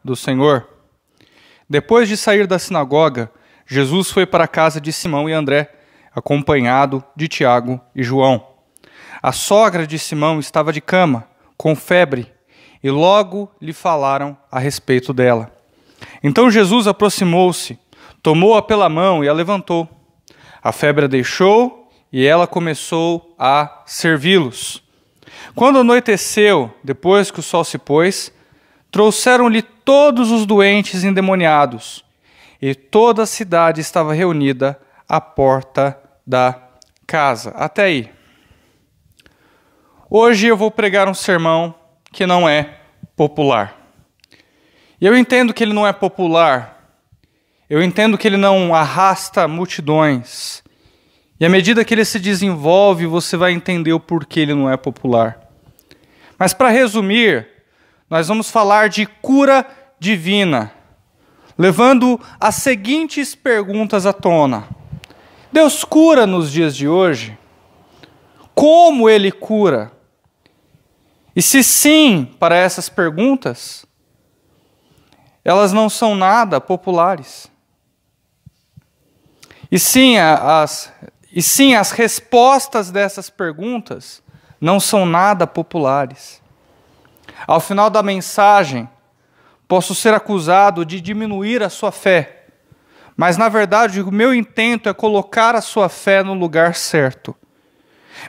do Senhor. Depois de sair da sinagoga, Jesus foi para a casa de Simão e André, acompanhado de Tiago e João. A sogra de Simão estava de cama, com febre, e logo lhe falaram a respeito dela. Então Jesus aproximou-se, tomou-a pela mão e a levantou. A febre a deixou e ela começou a servi-los. Quando anoiteceu, depois que o sol se pôs, trouxeram-lhe todos os doentes endemoniados, e toda a cidade estava reunida à porta da casa. Até aí. Hoje eu vou pregar um sermão que não é popular. E eu entendo que ele não é popular, eu entendo que ele não arrasta multidões. E à medida que ele se desenvolve, você vai entender o porquê ele não é popular. Mas para resumir, nós vamos falar de cura divina, levando as seguintes perguntas à tona. Deus cura nos dias de hoje? Como Ele cura? E se sim, para essas perguntas, elas não são nada populares. E sim, as respostas dessas perguntas não são nada populares. Ao final da mensagem, posso ser acusado de diminuir a sua fé, mas na verdade o meu intento é colocar a sua fé no lugar certo.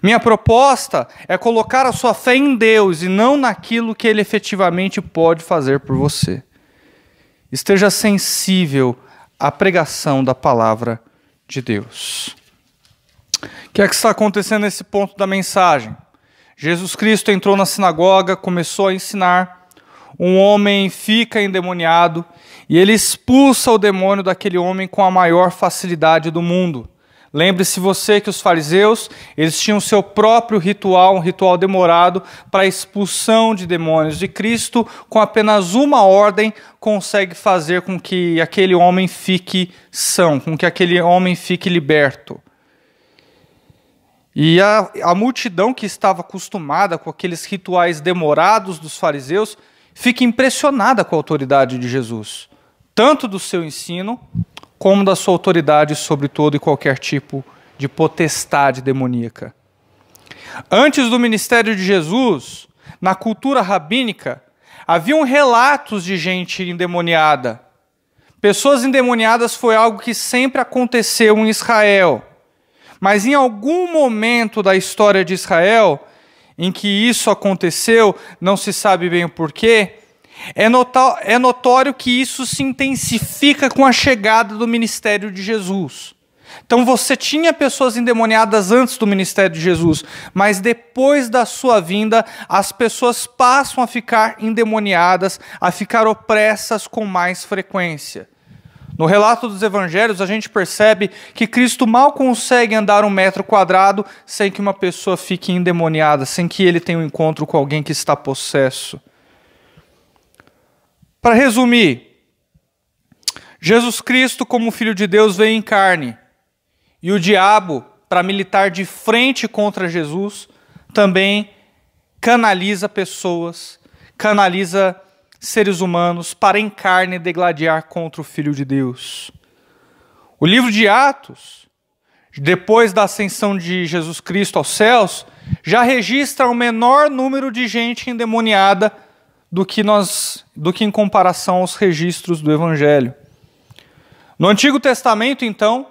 Minha proposta é colocar a sua fé em Deus e não naquilo que Ele efetivamente pode fazer por você. Esteja sensível à pregação da palavra de Deus. O que é que está acontecendo nesse ponto da mensagem? Jesus Cristo entrou na sinagoga, começou a ensinar, um homem fica endemoniado e ele expulsa o demônio daquele homem com a maior facilidade do mundo. Lembre-se você que os fariseus, eles tinham seu próprio ritual, um ritual demorado para a expulsão de demônios. E Cristo, com apenas uma ordem, consegue fazer com que aquele homem fique são, com que aquele homem fique liberto. E a multidão que estava acostumada com aqueles rituais demorados dos fariseus, fica impressionada com a autoridade de Jesus, tanto do seu ensino, como da sua autoridade sobre todo e qualquer tipo de potestade demoníaca. Antes do ministério de Jesus, na cultura rabínica, haviam relatos de gente endemoniada. Pessoas endemoniadas foi algo que sempre aconteceu em Israel. Mas em algum momento da história de Israel, em que isso aconteceu, não se sabe bem o porquê, é notório que isso se intensifica com a chegada do ministério de Jesus. Então você tinha pessoas endemoniadas antes do ministério de Jesus, mas depois da sua vinda, as pessoas passam a ficar endemoniadas, a ficar opressas com mais frequência. No relato dos evangelhos, a gente percebe que Cristo mal consegue andar 1 metro quadrado sem que uma pessoa fique endemoniada, sem que ele tenha um encontro com alguém que está possesso. Para resumir, Jesus Cristo, como Filho de Deus, veio em carne. E o diabo, para militar de frente contra Jesus, também canaliza pessoas, canaliza seres humanos para em carne degladiar contra o Filho de Deus. O livro de Atos, depois da ascensão de Jesus Cristo aos céus, já registra o menor número de gente endemoniada do que em comparação aos registros do Evangelho. No Antigo Testamento, então,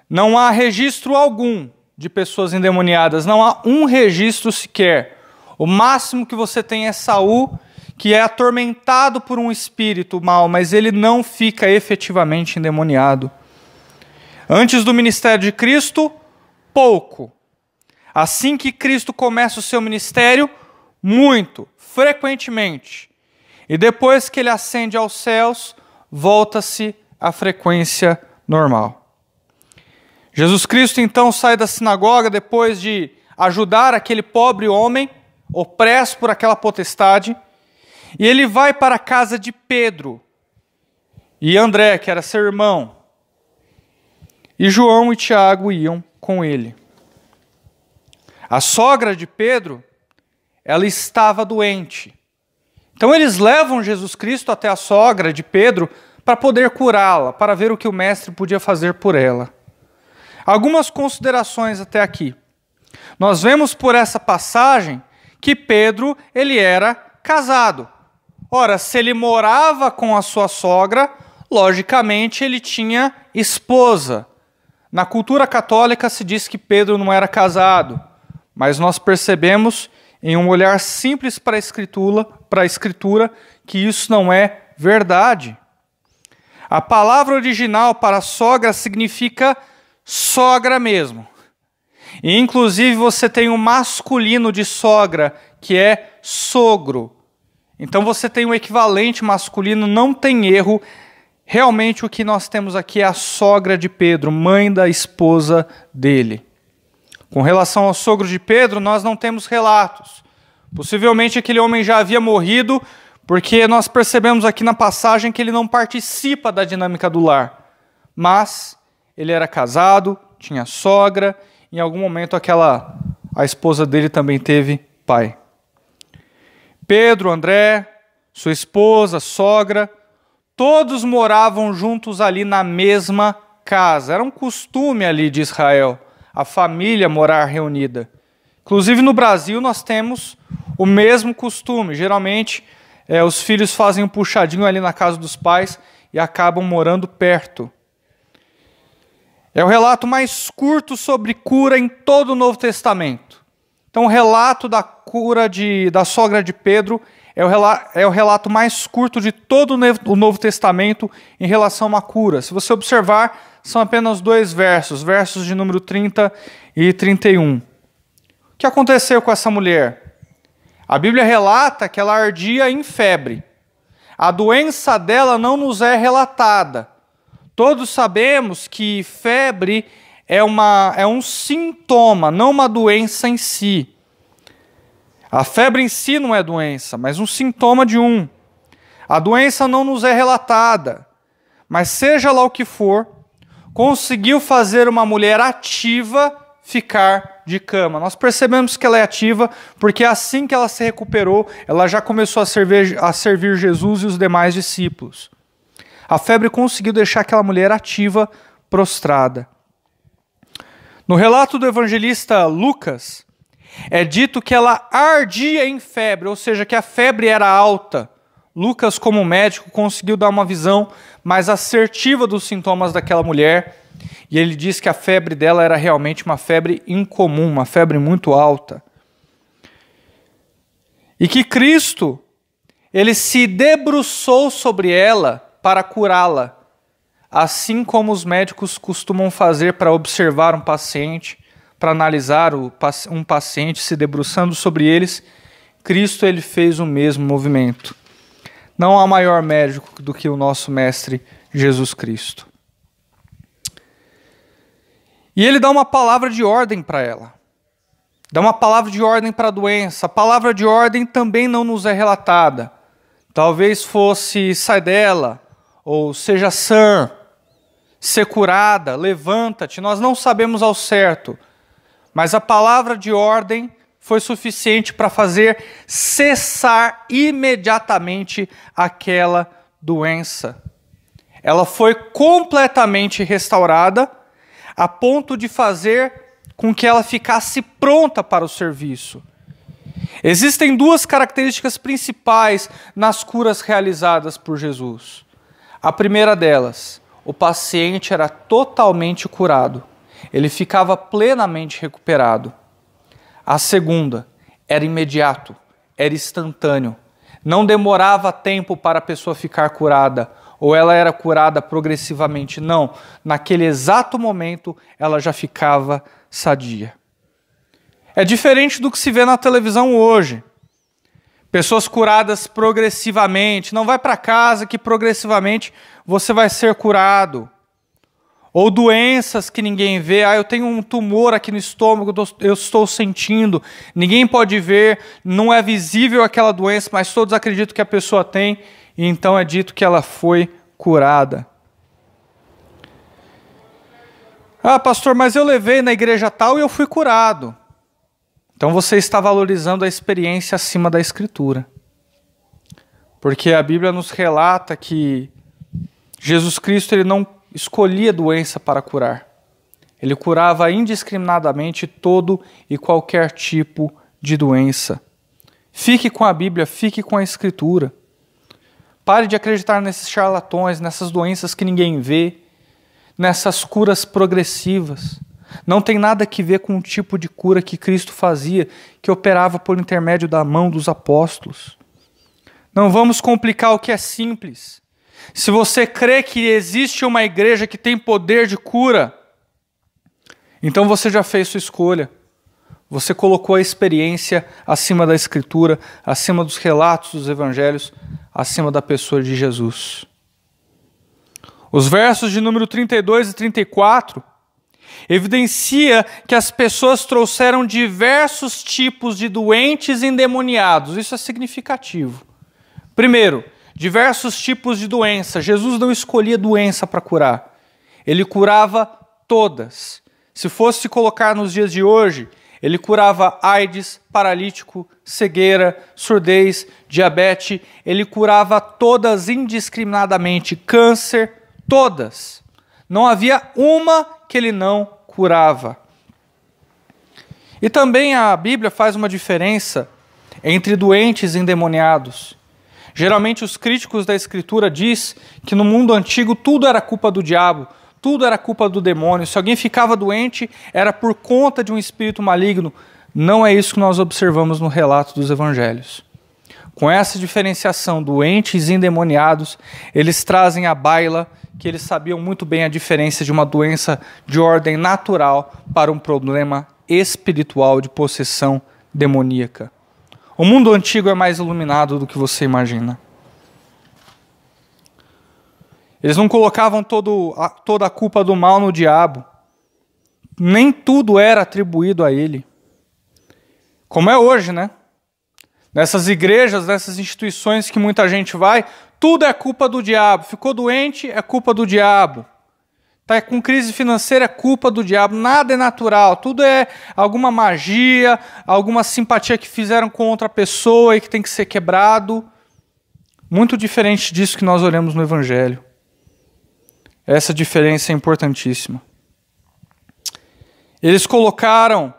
não há registro algum de pessoas endemoniadas, não há um registro sequer. O máximo que você tem é Saul, que é atormentado por um espírito mau, mas ele não fica efetivamente endemoniado. Antes do ministério de Cristo, pouco. Assim que Cristo começa o seu ministério, muito, frequentemente. E depois que ele ascende aos céus, volta-se à frequência normal. Jesus Cristo então sai da sinagoga depois de ajudar aquele pobre homem, opresso por aquela potestade, e ele vai para a casa de Pedro e André, que era seu irmão, e João e Tiago iam com ele. A sogra de Pedro, ela estava doente, Então eles levam Jesus Cristo até a sogra de Pedro para poder curá-la, para ver o que o mestre podia fazer por ela. Algumas considerações até aqui. Nós vemos por essa passagem que Pedro, ele era casado. Ora, se ele morava com a sua sogra, logicamente ele tinha esposa. Na cultura católica se diz que Pedro não era casado, mas nós percebemos em um olhar simples para a escritura que isso não é verdade. A palavra original para sogra significa sogra mesmo. E inclusive você tem o masculino de sogra, que é sogro. Então você tem o equivalente masculino, não tem erro. Realmente o que nós temos aqui é a sogra de Pedro, mãe da esposa dele. Com relação ao sogro de Pedro, nós não temos relatos. Possivelmente aquele homem já havia morrido, porque nós percebemos aqui na passagem que ele não participa da dinâmica do lar. Mas ele era casado, tinha sogra, em algum momento a esposa dele também teve pai. Pedro, André, sua esposa, sogra, todos moravam juntos ali na mesma casa. Era um costume ali de Israel, a família morar reunida. Inclusive no Brasil nós temos o mesmo costume. Geralmente os filhos fazem um puxadinho ali na casa dos pais e acabam morando perto. É o relato mais curto sobre cura em todo o Novo Testamento. Então o relato da cura da sogra de Pedro é o relato mais curto de todo o Novo Testamento em relação a uma cura. Se você observar, são apenas 2 versos, versos de número 30 e 31. O que aconteceu com essa mulher? A Bíblia relata que ela ardia em febre. A doença dela não nos é relatada. Todos sabemos que febre é um sintoma, não uma doença em si. A febre em si não é doença, mas um sintoma de um. A doença não nos é relatada, mas seja lá o que for, conseguiu fazer uma mulher ativa ficar de cama. Nós percebemos que ela é ativa, porque assim que ela se recuperou, ela já começou a servir Jesus e os demais discípulos. A febre conseguiu deixar aquela mulher ativa, prostrada. No relato do evangelista Lucas, é dito que ela ardia em febre, ou seja, que a febre era alta. Lucas, como médico, conseguiu dar uma visão mais assertiva dos sintomas daquela mulher, e ele diz que a febre dela era realmente uma febre incomum, uma febre muito alta. E que Cristo, ele se debruçou sobre ela para curá-la, assim como os médicos costumam fazer para observar um paciente, para analisar um paciente se debruçando sobre eles. Cristo, ele fez o mesmo movimento. Não há maior médico do que o nosso mestre Jesus Cristo. E ele dá uma palavra de ordem para ela. Dá uma palavra de ordem para a doença. A palavra de ordem também não nos é relatada. Talvez fosse sai dela, ou seja sã, ser curada, levanta-te. Nós não sabemos ao certo. Mas a palavra de ordem foi suficiente para fazer cessar imediatamente aquela doença. Ela foi completamente restaurada, a ponto de fazer com que ela ficasse pronta para o serviço. Existem 2 características principais nas curas realizadas por Jesus. A primeira delas, o paciente era totalmente curado. Ele ficava plenamente recuperado. A segunda, era imediato, era instantâneo. Não demorava tempo para a pessoa ficar curada, ou ela era curada progressivamente. Não, naquele exato momento ela já ficava sadia. É diferente do que se vê na televisão hoje. Pessoas curadas progressivamente. Não vai para casa que progressivamente você vai ser curado. Ou doenças que ninguém vê. Eu tenho um tumor aqui no estômago, eu estou sentindo. Ninguém pode ver, não é visível aquela doença, mas todos acreditam que a pessoa tem. E então é dito que ela foi curada. Pastor, mas eu levei na igreja tal e eu fui curado. Então você está valorizando a experiência acima da Escritura. Porque a Bíblia nos relata que Jesus Cristo ele não escolhia doença para curar. Ele curava indiscriminadamente todo e qualquer tipo de doença. Fique com a Bíblia, fique com a Escritura. Pare de acreditar nesses charlatões, nessas doenças que ninguém vê, nessas curas progressivas. Não tem nada que ver com o tipo de cura que Cristo fazia, que operava por intermédio da mão dos apóstolos. Não vamos complicar o que é simples. Se você crê que existe uma igreja que tem poder de cura, então você já fez sua escolha. Você colocou a experiência acima da Escritura, acima dos relatos dos evangelhos, acima da pessoa de Jesus. Os versos de número 32 e 34 evidencia que as pessoas trouxeram diversos tipos de doentes endemoniados. Isso é significativo. Primeiro, diversos tipos de doença. Jesus não escolhia doença para curar. Ele curava todas. Se fosse colocar nos dias de hoje, ele curava AIDS, paralítico, cegueira, surdez, diabetes. Ele curava todas indiscriminadamente. Câncer, todas. Não havia uma que ele não curava. E também a Bíblia faz uma diferença entre doentes e endemoniados. Geralmente os críticos da Escritura diz que no mundo antigo tudo era culpa do diabo, tudo era culpa do demônio. Se alguém ficava doente, era por conta de um espírito maligno. Não é isso que nós observamos no relato dos evangelhos. Com essa diferenciação, doentes e endemoniados, eles trazem à baila que eles sabiam muito bem a diferença de uma doença de ordem natural para um problema espiritual de possessão demoníaca. O mundo antigo é mais iluminado do que você imagina. Eles não colocavam toda a culpa do mal no diabo. Nem tudo era atribuído a ele. Como é hoje, né? Nessas igrejas, nessas instituições que muita gente vai, tudo é culpa do diabo. Ficou doente, é culpa do diabo. Está com crise financeira, é culpa do diabo. Nada é natural. Tudo é alguma magia, alguma simpatia que fizeram com outra pessoa e que tem que ser quebrado. Muito diferente disso que nós olhamos no Evangelho. Essa diferença é importantíssima. Eles colocando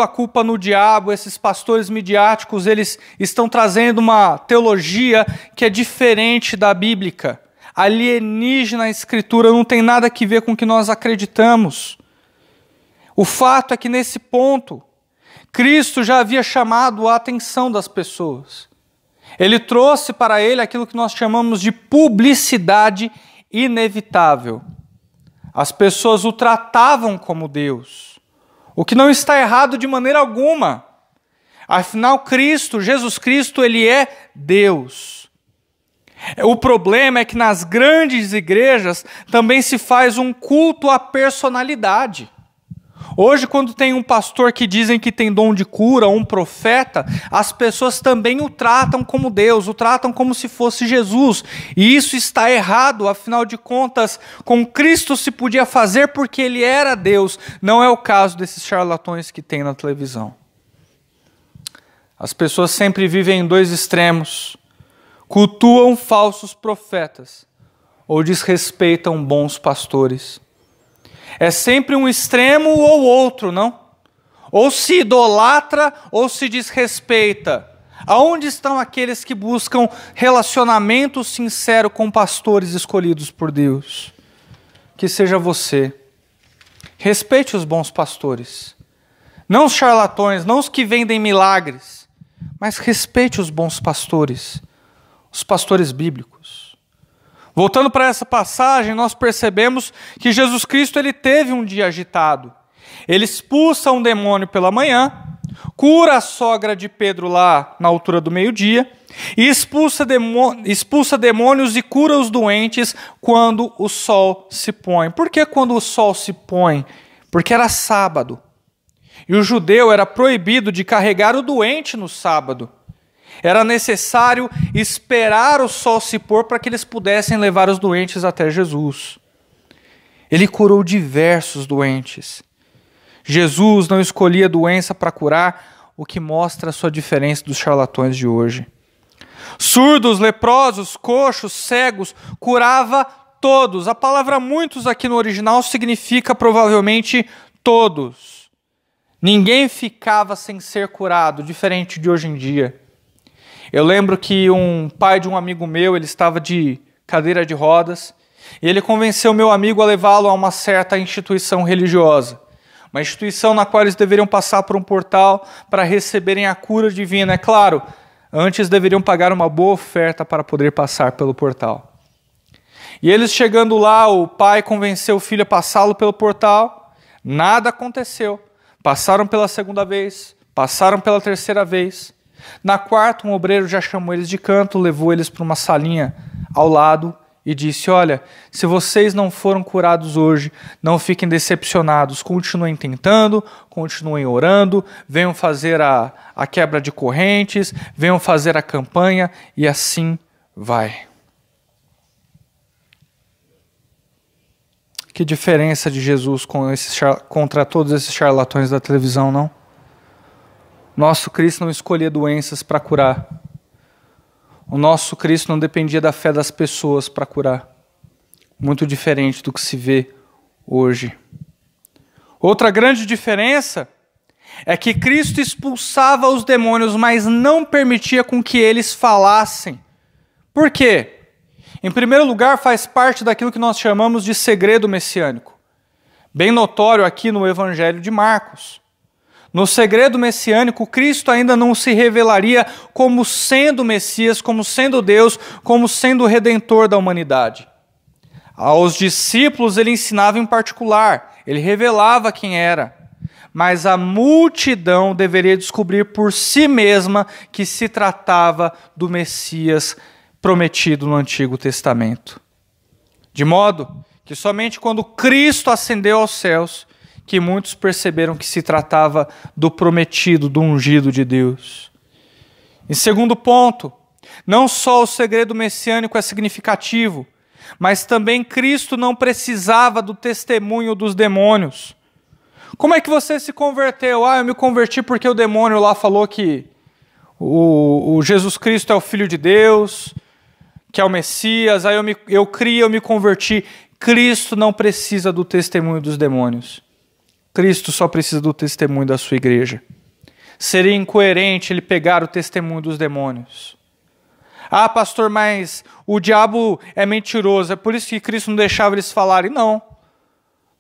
a culpa no diabo, esses pastores midiáticos, eles estão trazendo uma teologia que é diferente da bíblica. Alienígena a Escritura, não tem nada a ver com o que nós acreditamos. O fato é que nesse ponto, Cristo já havia chamado a atenção das pessoas. Ele trouxe para ele aquilo que nós chamamos de publicidade inevitável. As pessoas o tratavam como Deus, o que não está errado de maneira alguma. Afinal, Jesus Cristo, ele é Deus. O problema é que nas grandes igrejas também se faz um culto à personalidade. Hoje, quando tem um pastor que dizem que tem dom de cura, ou um profeta, as pessoas também o tratam como Deus, o tratam como se fosse Jesus. E isso está errado, afinal de contas, com Cristo se podia fazer porque ele era Deus. Não é o caso desses charlatões que tem na televisão. As pessoas sempre vivem em dois extremos. Cultuam falsos profetas ou desrespeitam bons pastores. É sempre um extremo ou outro, não? Ou se idolatra ou se desrespeita. Aonde estão aqueles que buscam relacionamento sincero com pastores escolhidos por Deus? Que seja você. Respeite os bons pastores. Não os charlatões, não os que vendem milagres, mas respeite os bons pastores, os pastores bíblicos. Voltando para essa passagem, nós percebemos que Jesus Cristo ele teve um dia agitado. Ele expulsa um demônio pela manhã, cura a sogra de Pedro lá na altura do meio-dia, e expulsa demônios e cura os doentes quando o sol se põe. Por que quando o sol se põe? Porque era sábado. E o judeu era proibido de carregar o doente no sábado. Era necessário esperar o sol se pôr para que eles pudessem levar os doentes até Jesus. Ele curou diversos doentes. Jesus não escolhia doença para curar, o que mostra a sua diferença dos charlatões de hoje. Surdos, leprosos, coxos, cegos, curava todos. A palavra muitos aqui no original significa provavelmente todos. Ninguém ficava sem ser curado, diferente de hoje em dia. Eu lembro que um pai de um amigo meu, ele estava de cadeira de rodas, e ele convenceu meu amigo a levá-lo a uma certa instituição religiosa. Uma instituição na qual eles deveriam passar por um portal para receberem a cura divina. É claro, antes deveriam pagar uma boa oferta para poder passar pelo portal. E eles chegando lá, o pai convenceu o filho a passá-lo pelo portal. Nada aconteceu. Passaram pela segunda vez, passaram pela terceira vez. Na quarta, um obreiro já chamou eles de canto, levou eles para uma salinha ao lado e disse: olha, se vocês não foram curados hoje, não fiquem decepcionados, continuem tentando, continuem orando, venham fazer a quebra de correntes, venham fazer a campanha e assim vai. Que diferença de Jesus contra todos esses charlatões da televisão, não? Nosso Cristo não escolhia doenças para curar. O nosso Cristo não dependia da fé das pessoas para curar. Muito diferente do que se vê hoje. Outra grande diferença é que Cristo expulsava os demônios, mas não permitia com que eles falassem. Por quê? Em primeiro lugar, faz parte daquilo que nós chamamos de segredo messiânico. Bem notório aqui no Evangelho de Marcos. No segredo messiânico, Cristo ainda não se revelaria como sendo Messias, como sendo Deus, como sendo o Redentor da humanidade. Aos discípulos ele ensinava em particular, ele revelava quem era. Mas a multidão deveria descobrir por si mesma que se tratava do Messias prometido no Antigo Testamento. De modo que somente quando Cristo ascendeu aos céus, que muitos perceberam que se tratava do prometido, do ungido de Deus. Em segundo ponto, não só o segredo messiânico é significativo, mas também Cristo não precisava do testemunho dos demônios. Como é que você se converteu? Eu me converti porque o demônio lá falou que o Jesus Cristo é o Filho de Deus, que é o Messias, aí eu criei, eu me converti. Cristo não precisa do testemunho dos demônios. Cristo só precisa do testemunho da sua igreja. Seria incoerente ele pegar o testemunho dos demônios. Ah, pastor, mas o diabo é mentiroso, é por isso que Cristo não deixava eles falarem. Não.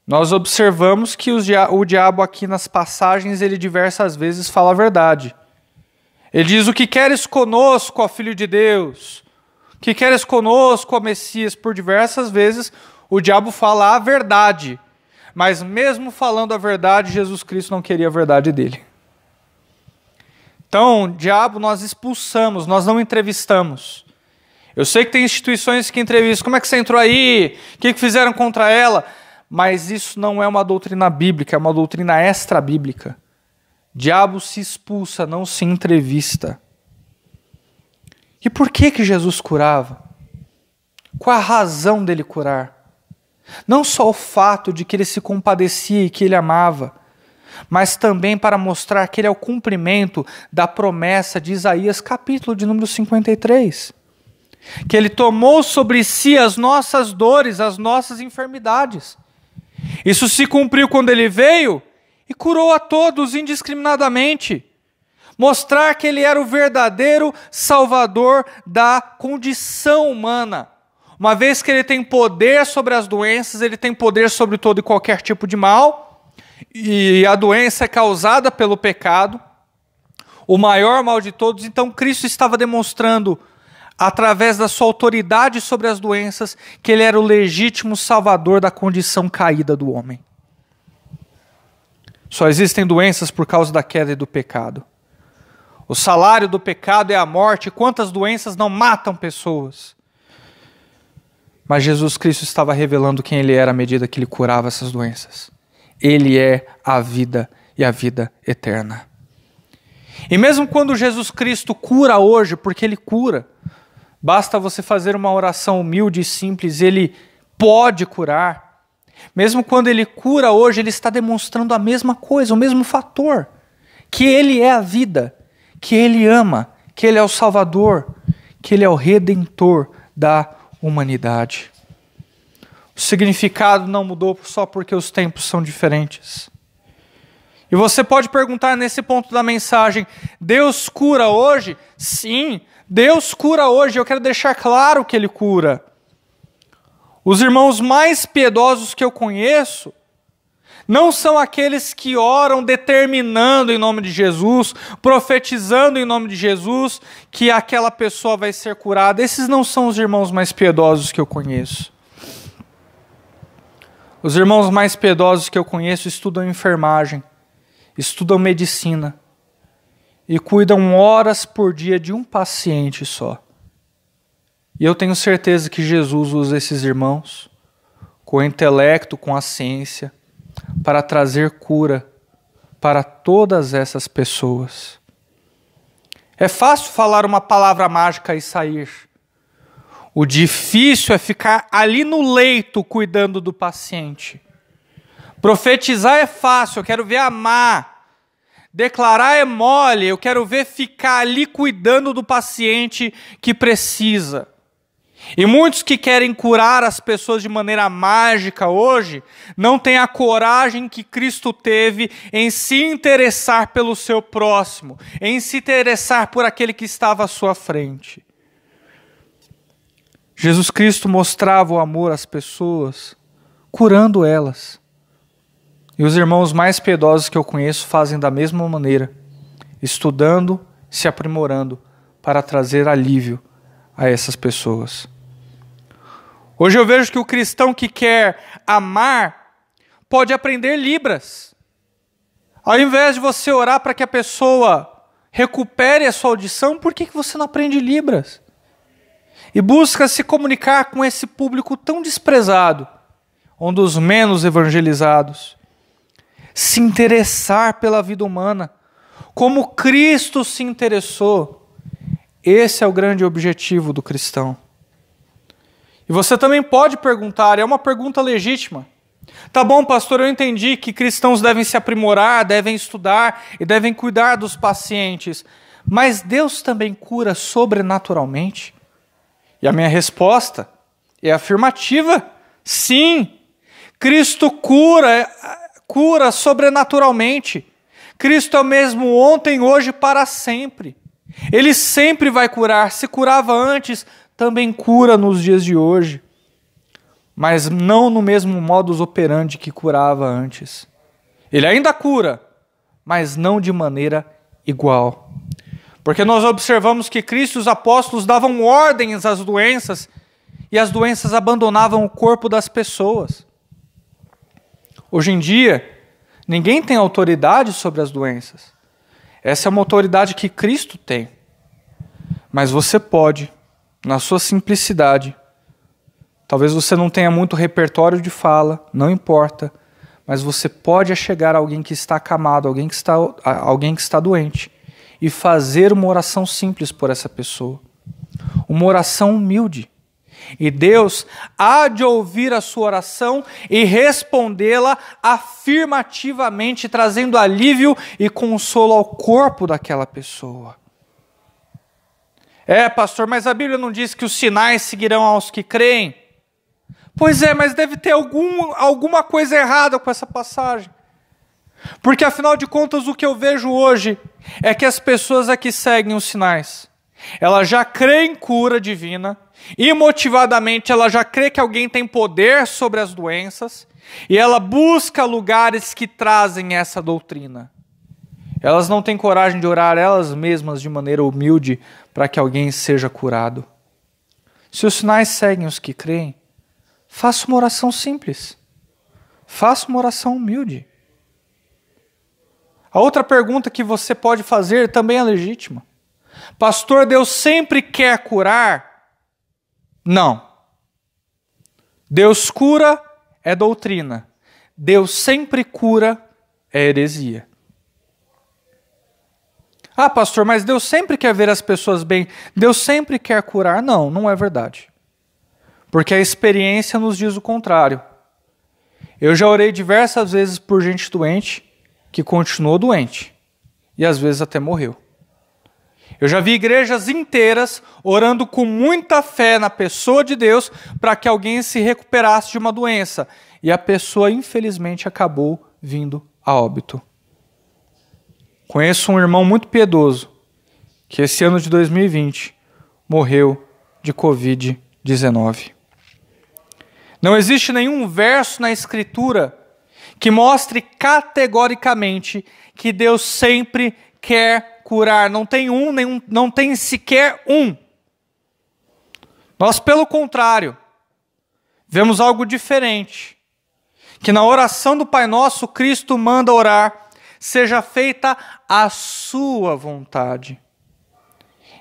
Nós observamos que o diabo aqui nas passagens, ele diversas vezes fala a verdade. Ele diz: o que queres conosco, ó Filho de Deus? O que queres conosco, ó Messias? Por diversas vezes o diabo fala a verdade. Mas mesmo falando a verdade, Jesus Cristo não queria a verdade dele. Então, diabo nós expulsamos, nós não entrevistamos. Eu sei que tem instituições que entrevistam. Como é que você entrou aí? O que fizeram contra ela? Mas isso não é uma doutrina bíblica, é uma doutrina extra-bíblica. Diabo se expulsa, não se entrevista. E por que Jesus curava? Qual a razão dele curar? Não só o fato de que ele se compadecia e que ele amava, mas também para mostrar que ele é o cumprimento da promessa de Isaías, capítulo de número 53. Que ele tomou sobre si as nossas dores, as nossas enfermidades. Isso se cumpriu quando ele veio e curou a todos indiscriminadamente. Mostrar que ele era o verdadeiro Salvador da condição humana. Uma vez que ele tem poder sobre as doenças, ele tem poder sobre todo e qualquer tipo de mal, e a doença é causada pelo pecado, o maior mal de todos. Então Cristo estava demonstrando, através da sua autoridade sobre as doenças, que ele era o legítimo salvador da condição caída do homem. Só existem doenças por causa da queda e do pecado. O salário do pecado é a morte. Quantas doenças não matam pessoas? Mas Jesus Cristo estava revelando quem ele era à medida que ele curava essas doenças. Ele é a vida e a vida eterna. E mesmo quando Jesus Cristo cura hoje, porque ele cura, basta você fazer uma oração humilde e simples, ele pode curar. Mesmo quando ele cura hoje, ele está demonstrando a mesma coisa, o mesmo fator. Que ele é a vida, que ele ama, que ele é o Salvador, que Ele é o Redentor da humanidade. O significado não mudou só porque os tempos são diferentes. E você pode perguntar nesse ponto da mensagem, Deus cura hoje? Sim, Deus cura hoje. Eu quero deixar claro que Ele cura. Os irmãos mais piedosos que eu conheço não são aqueles que oram determinando em nome de Jesus, profetizando em nome de Jesus, que aquela pessoa vai ser curada. Esses não são os irmãos mais piedosos que eu conheço. Os irmãos mais piedosos que eu conheço estudam enfermagem, estudam medicina e cuidam horas por dia de um paciente só. E eu tenho certeza que Jesus usa esses irmãos com o intelecto, com a ciência, para trazer cura para todas essas pessoas. É fácil falar uma palavra mágica e sair. O difícil é ficar ali no leito cuidando do paciente. Profetizar é fácil, eu quero ver amar. Declarar é mole, eu quero ver ficar ali cuidando do paciente que precisa. E muitos que querem curar as pessoas de maneira mágica hoje, não têm a coragem que Cristo teve em se interessar pelo seu próximo, em se interessar por aquele que estava à sua frente. Jesus Cristo mostrava o amor às pessoas, curando elas. E os irmãos mais piedosos que eu conheço fazem da mesma maneira, estudando, se aprimorando para trazer alívio a essas pessoas. Hoje eu vejo que o cristão que quer amar pode aprender Libras. Ao invés de você orar para que a pessoa recupere a sua audição, por que você não aprende Libras? E busca se comunicar com esse público tão desprezado, um dos menos evangelizados. Se interessar pela vida humana, como Cristo se interessou. Esse é o grande objetivo do cristão. E você também pode perguntar, é uma pergunta legítima. Tá bom, pastor, eu entendi que cristãos devem se aprimorar, devem estudar e devem cuidar dos pacientes. Mas Deus também cura sobrenaturalmente? E a minha resposta é afirmativa. Sim, Cristo cura sobrenaturalmente. Cristo é o mesmo ontem, hoje e para sempre. Ele sempre vai curar. Se curava antes, também cura nos dias de hoje, mas não no mesmo modus operandi que curava antes. Ele ainda cura, mas não de maneira igual. Porque nós observamos que Cristo e os apóstolos davam ordens às doenças e as doenças abandonavam o corpo das pessoas. Hoje em dia, ninguém tem autoridade sobre as doenças. Essa é uma autoridade que Cristo tem. Mas você pode, na sua simplicidade, talvez você não tenha muito repertório de fala, não importa, mas você pode chegar a alguém que está acamado, alguém que está doente, e fazer uma oração simples por essa pessoa. Uma oração humilde. E Deus há de ouvir a sua oração e respondê-la afirmativamente, trazendo alívio e consolo ao corpo daquela pessoa. Pastor, mas a Bíblia não diz que os sinais seguirão aos que creem? Pois é, mas deve ter alguma coisa errada com essa passagem. Porque afinal de contas o que eu vejo hoje é que as pessoas aqui seguem os sinais. Ela já crê em cura divina, imotivadamente ela já crê que alguém tem poder sobre as doenças, e ela busca lugares que trazem essa doutrina. Elas não têm coragem de orar elas mesmas de maneira humilde para que alguém seja curado. Se os sinais seguem os que creem, faça uma oração simples. Faça uma oração humilde. A outra pergunta que você pode fazer também é legítima. Pastor, Deus sempre quer curar? Não. Deus cura é doutrina. Deus sempre cura é heresia. Ah, pastor, mas Deus sempre quer ver as pessoas bem. Deus sempre quer curar. Não, não é verdade. Porque a experiência nos diz o contrário. Eu já orei diversas vezes por gente doente que continuou doente. E às vezes até morreu. Eu já vi igrejas inteiras orando com muita fé na pessoa de Deus para que alguém se recuperasse de uma doença. E a pessoa, infelizmente, acabou vindo a óbito. Conheço um irmão muito piedoso que esse ano de 2020 morreu de Covid-19. Não existe nenhum verso na Escritura que mostre categoricamente que Deus sempre quer curar. Não tem sequer um. Nós, pelo contrário, vemos algo diferente. Que na oração do Pai Nosso, Cristo manda orar, seja feita a sua vontade.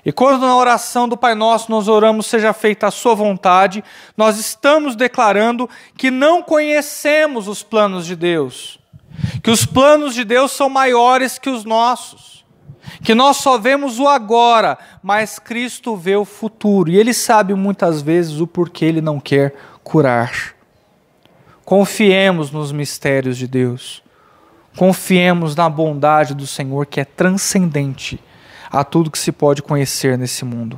E quando na oração do Pai Nosso nós oramos, seja feita a sua vontade, nós estamos declarando que não conhecemos os planos de Deus. Que os planos de Deus são maiores que os nossos. Que nós só vemos o agora, mas Cristo vê o futuro. E Ele sabe muitas vezes o porquê Ele não quer curar. Confiemos nos mistérios de Deus. Confiemos na bondade do Senhor, que é transcendente a tudo que se pode conhecer nesse mundo.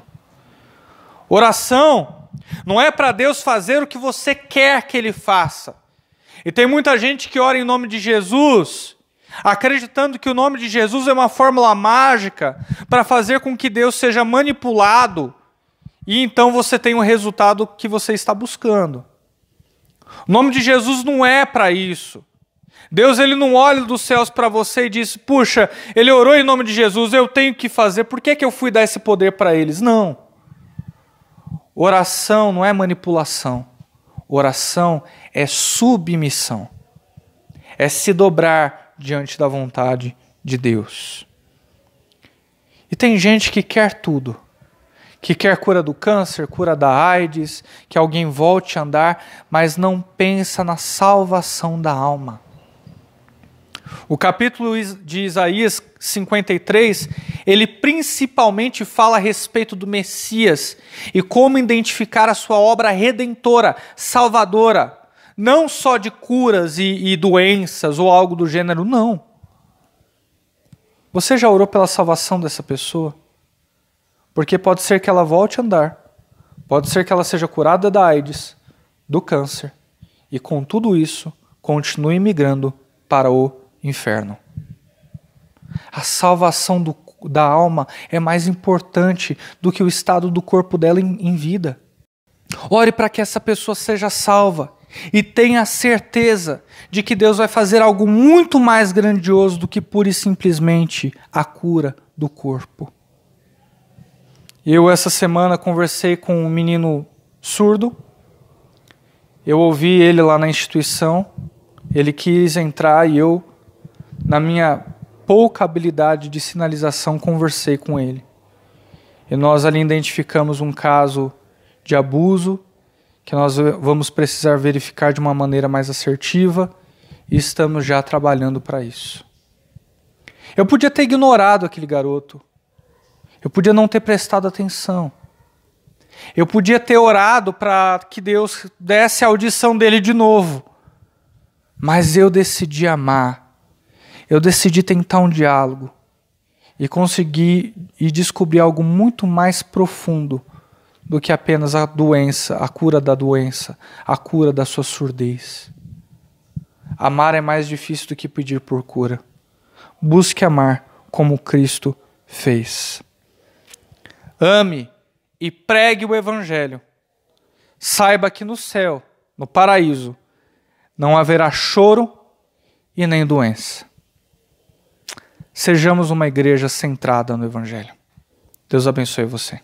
Oração não é para Deus fazer o que você quer que Ele faça. E tem muita gente que ora em nome de Jesus, acreditando que o nome de Jesus é uma fórmula mágica para fazer com que Deus seja manipulado e então você tenha o resultado que você está buscando. O nome de Jesus não é para isso. Deus, Ele não olha dos céus para você e diz, puxa, ele orou em nome de Jesus, eu tenho que fazer, por que eu fui dar esse poder para eles? Não. Oração não é manipulação. Oração é submissão. É se dobrar diante da vontade de Deus. E tem gente que quer tudo. Que quer cura do câncer, cura da AIDS, que alguém volte a andar, mas não pensa na salvação da alma. O capítulo de Isaías 53, ele principalmente fala a respeito do Messias e como identificar a sua obra redentora, salvadora, não só de curas e doenças ou algo do gênero, não. Você já orou pela salvação dessa pessoa? Porque pode ser que ela volte a andar, pode ser que ela seja curada da AIDS, do câncer, e com tudo isso, continue migrando para o inferno. A salvação da alma é mais importante do que o estado do corpo dela em vida. Ore para que essa pessoa seja salva e tenha certeza de que Deus vai fazer algo muito mais grandioso do que pura e simplesmente a cura do corpo. Eu essa semana conversei com um menino surdo. Eu ouvi ele lá na instituição. Ele quis entrar e eu, na minha pouca habilidade de sinalização, conversei com ele. E nós ali identificamos um caso de abuso que nós vamos precisar verificar de uma maneira mais assertiva e estamos já trabalhando para isso. Eu podia ter ignorado aquele garoto. Eu podia não ter prestado atenção. Eu podia ter orado para que Deus desse a audição dele de novo. Mas eu decidi amar. Eu decidi tentar um diálogo. E conseguir e descobrir algo muito mais profundo do que apenas a doença, a cura da doença, a cura da sua surdez. Amar é mais difícil do que pedir por cura. Busque amar como Cristo fez. Ame e pregue o Evangelho. Saiba que no céu, no paraíso, não haverá choro e nem doença. Sejamos uma igreja centrada no Evangelho. Deus abençoe você.